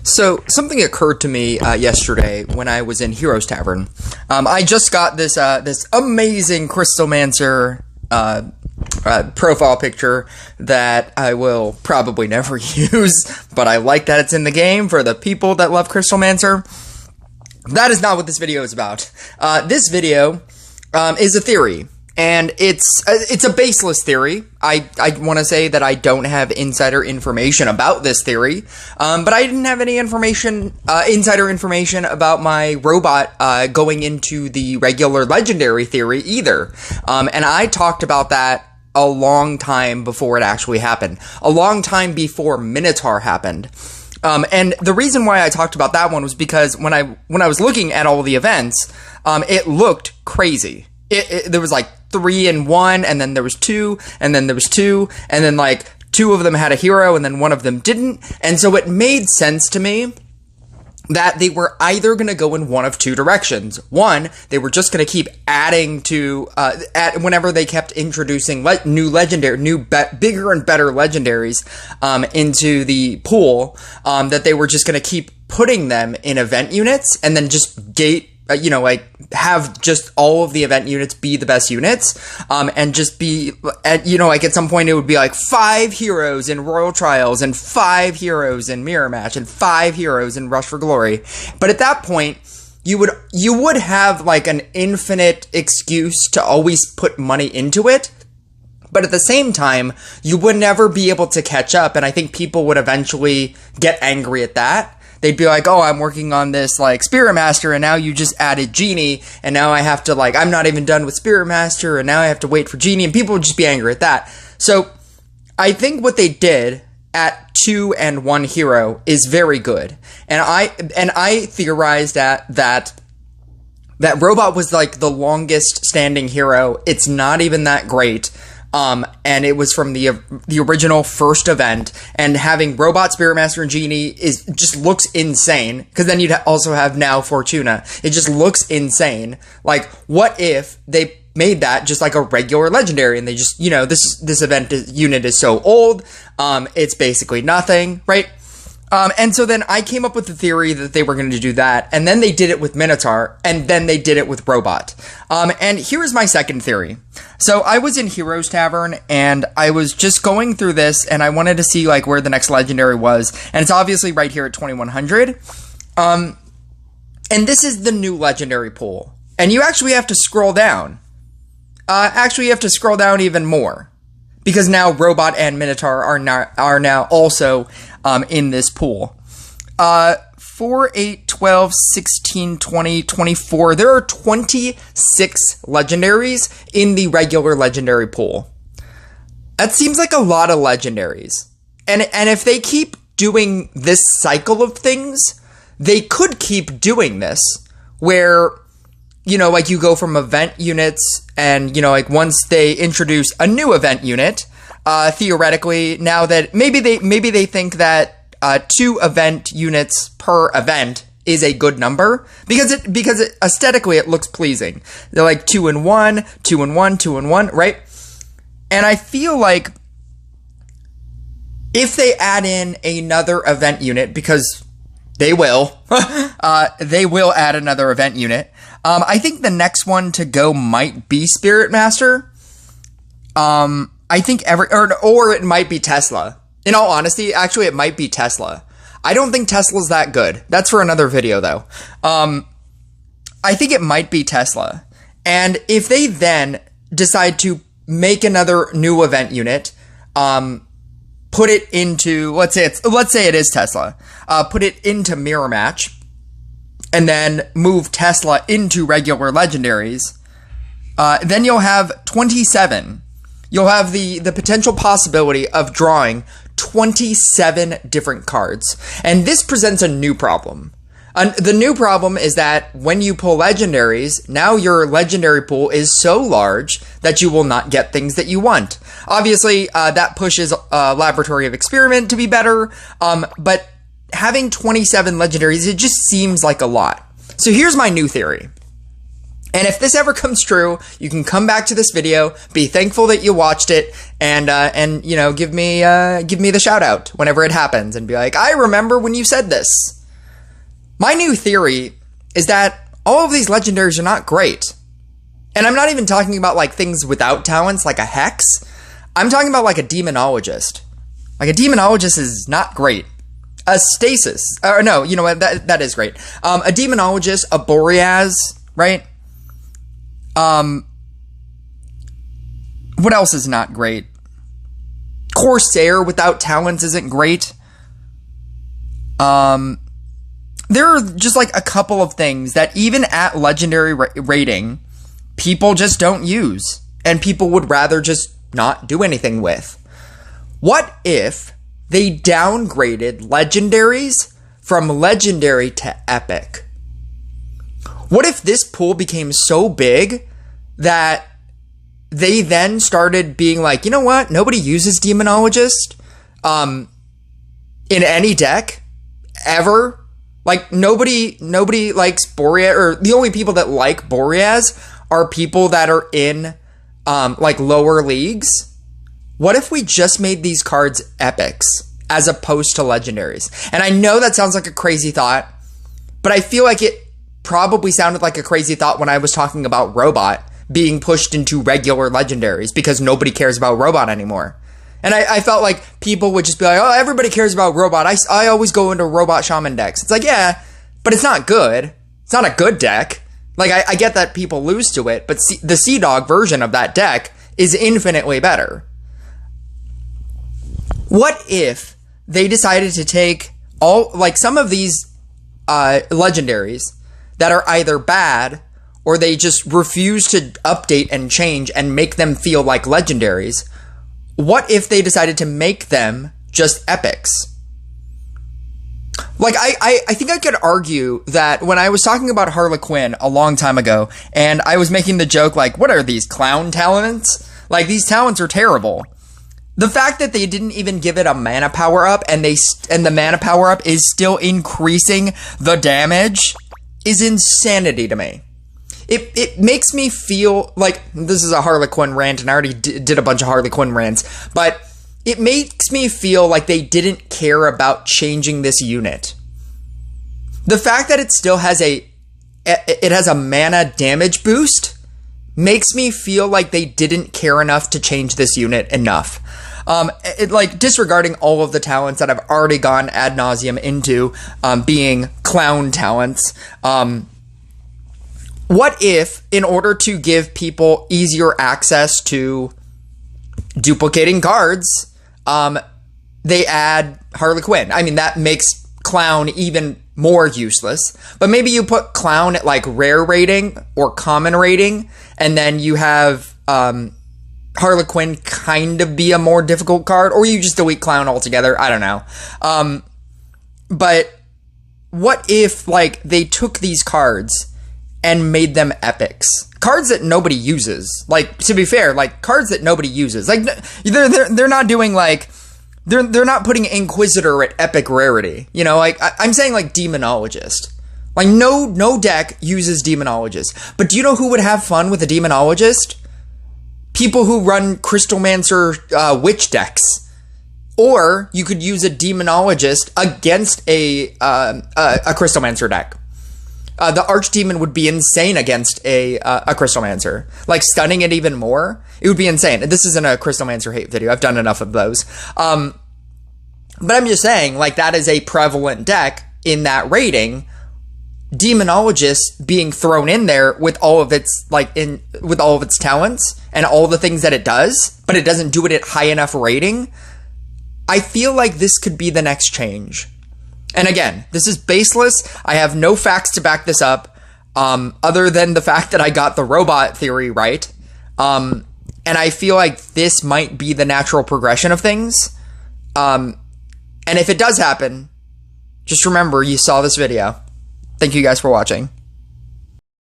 So something occurred to me yesterday when I was in Heroes Tavern. I just got this this amazing Crystalmancer profile picture that I will probably never use, but I like that it's in the game for the people that love Crystalmancer. That is not what this video is about. This video is a theory. And it's a baseless theory. I want to say that I don't have insider information about this theory, but I didn't have any insider information about my robot going into the regular legendary theory either. And I talked about that a long time before it actually happened, a long time before Minotaur happened. And the reason why I talked about that one was because when I was looking at all the events, it looked crazy. There was like 3 in 1, and then there was 2, and then there was 2, and then like 2 of them had a hero, and then 1 of them didn't. And so it made sense to me that they were either going to go in one of 2 directions. One, they were just going to keep adding to, whenever they kept introducing bigger and better legendaries into the pool, that they were just going to keep putting them in event units, and then just have just all of the event units be the best units, and just be, at some point it would be like 5 heroes in Royal Trials, and 5 heroes in Mirror Match, and 5 heroes in Rush for Glory. But at that point, you would have like an infinite excuse to always put money into it. But at the same time, you would never be able to catch up, and I think people would eventually get angry at that. They'd be like, oh, I'm working on this, like, Spirit Master, and now you just added Genie, and now I have to, like, I'm not even done with Spirit Master, and now I have to wait for Genie, and people would just be angry at that. So, I think what they did at 2 and 1 hero is very good. And I theorized that Robot was, like, the longest standing hero. It's not even that great. And it was from the original first event, and having Robot, Spirit Master, and Genie just looks insane, because then you'd also have now Fortuna. It just looks insane. Like, what if they made that just like a regular legendary, and they just, this unit is so old, it's basically nothing, right? And so then I came up with the theory that they were going to do that, and then they did it with Minotaur, and then they did it with Robot. And here's my second theory. So I was in Heroes Tavern, and I was just going through this, and I wanted to see like where the next legendary was, and it's obviously right here at 2100. And this is the new legendary pool, and you actually have to scroll down. Actually, you have to scroll down even more, because now Robot and Minotaur are now also in this pool. 4, 8, 12, 16, 20, 24. There are 26 legendaries in the regular legendary pool. That seems like a lot of legendaries. And if they keep doing this cycle of things, they could keep doing this, where, like you go from event units, and, like once they introduce a new event unit, theoretically, now that maybe they think that 2 event units per event is a good number, because aesthetically it looks pleasing. They're like 2 in 1, 2 in 1, 2 in 1, right? And I feel like if they add in another event unit, because they will, they will add another event unit. I think the next one to go might be Spirit Master. I think or it might be Tesla. In all honesty, actually, it might be Tesla. I don't think Tesla's that good. That's for another video, though. I think it might be Tesla. And if they then decide to make another new event unit, put it into, let's say it is Tesla, put it into Mirror Match, and then move Tesla into regular legendaries, then you'll have 27. You'll have the potential possibility of drawing 27 different cards. And this presents a new problem. The new problem is that when you pull legendaries, now your legendary pool is so large that you will not get things that you want. Obviously, that pushes Laboratory of Experiment to be better, but having 27 legendaries, it just seems like a lot. So here's my new theory. And if this ever comes true, you can come back to this video, be thankful that you watched it, and you know, give me the shout out whenever it happens, and be like, I remember when you said this. My new theory is that all of these legendaries are not great. And I'm not even talking about like things without talents, like a Hex. I'm talking about like a Demonologist. Like a Demonologist is not great. A Stasis, or no, you know what, that is great. A Demonologist, a Boreas, right? What else is not great? Corsair without talents isn't great. There are just like a couple of things that even at legendary rating, people just don't use, and people would rather just not do anything with. What if they downgraded legendaries from legendary to epic? What if this pool became so big that they then started being like, you know what? Nobody uses Demonologist in any deck ever. Like nobody likes Boreas, or the only people that like Boreas are people that are in like lower leagues. What if we just made these cards epics as opposed to legendaries? And I know that sounds like a crazy thought, but I feel like it probably sounded like a crazy thought when I was talking about Robot being pushed into regular legendaries because nobody cares about Robot anymore. And I felt like people would just be like, oh, everybody cares about Robot. I always go into Robot Shaman decks. It's like, yeah, but it's not good. It's not a good deck. Like, I get that people lose to it, but the Sea Dog version of that deck is infinitely better. What if they decided to take some of these legendaries that are either bad or they just refuse to update and change and make them feel like legendaries? What if they decided to make them just epics? Like, I think I could argue that when I was talking about Harlequin a long time ago, and I was making the joke, like, what are these clown talents? Like, these talents are terrible. The fact that they didn't even give it a mana power-up, and the mana power-up is still increasing the damage, is insanity to me. It makes me feel like, this is a Harlequin rant, and I already did a bunch of Harlequin rants, but it makes me feel like they didn't care about changing this unit. The fact that it still has it has a mana damage boost makes me feel like they didn't care enough to change this unit enough. Like, disregarding all of the talents that I've already gone ad nauseum into, being clown talents, what if, in order to give people easier access to duplicating cards, they add Harlequin? I mean, that makes Clown even more useless. But maybe you put Clown at, like, rare rating or common rating, and then you have Harlequin kind of be a more difficult card, or you just delete Clown altogether. I don't know. But what if, like, they took these cards and made them epics? Cards that nobody uses. Like, to be fair, like, cards that nobody uses. Like, they're not doing, like, they're not putting Inquisitor at epic rarity. You know, like, I'm saying, like, Demonologist. Like, no deck uses Demonologist. But do you know who would have fun with a Demonologist? People who run Crystalmancer witch decks. Or you could use a Demonologist against a Crystalmancer deck. The Archdemon would be insane against a Crystalmancer. Like, stunning it even more, it would be insane. This isn't a Crystalmancer hate video. I've done enough of those. But I'm just saying, like, that is a prevalent deck in that rating. Demonologist being thrown in there with all of its, with all of its talents and all the things that it does, but it doesn't do it at high enough rating. I feel like this could be the next change. And again, this is baseless. I have no facts to back this up, other than the fact that I got the robot theory right. And I feel like this might be the natural progression of things. And if it does happen, just remember you saw this video. Thank you guys for watching.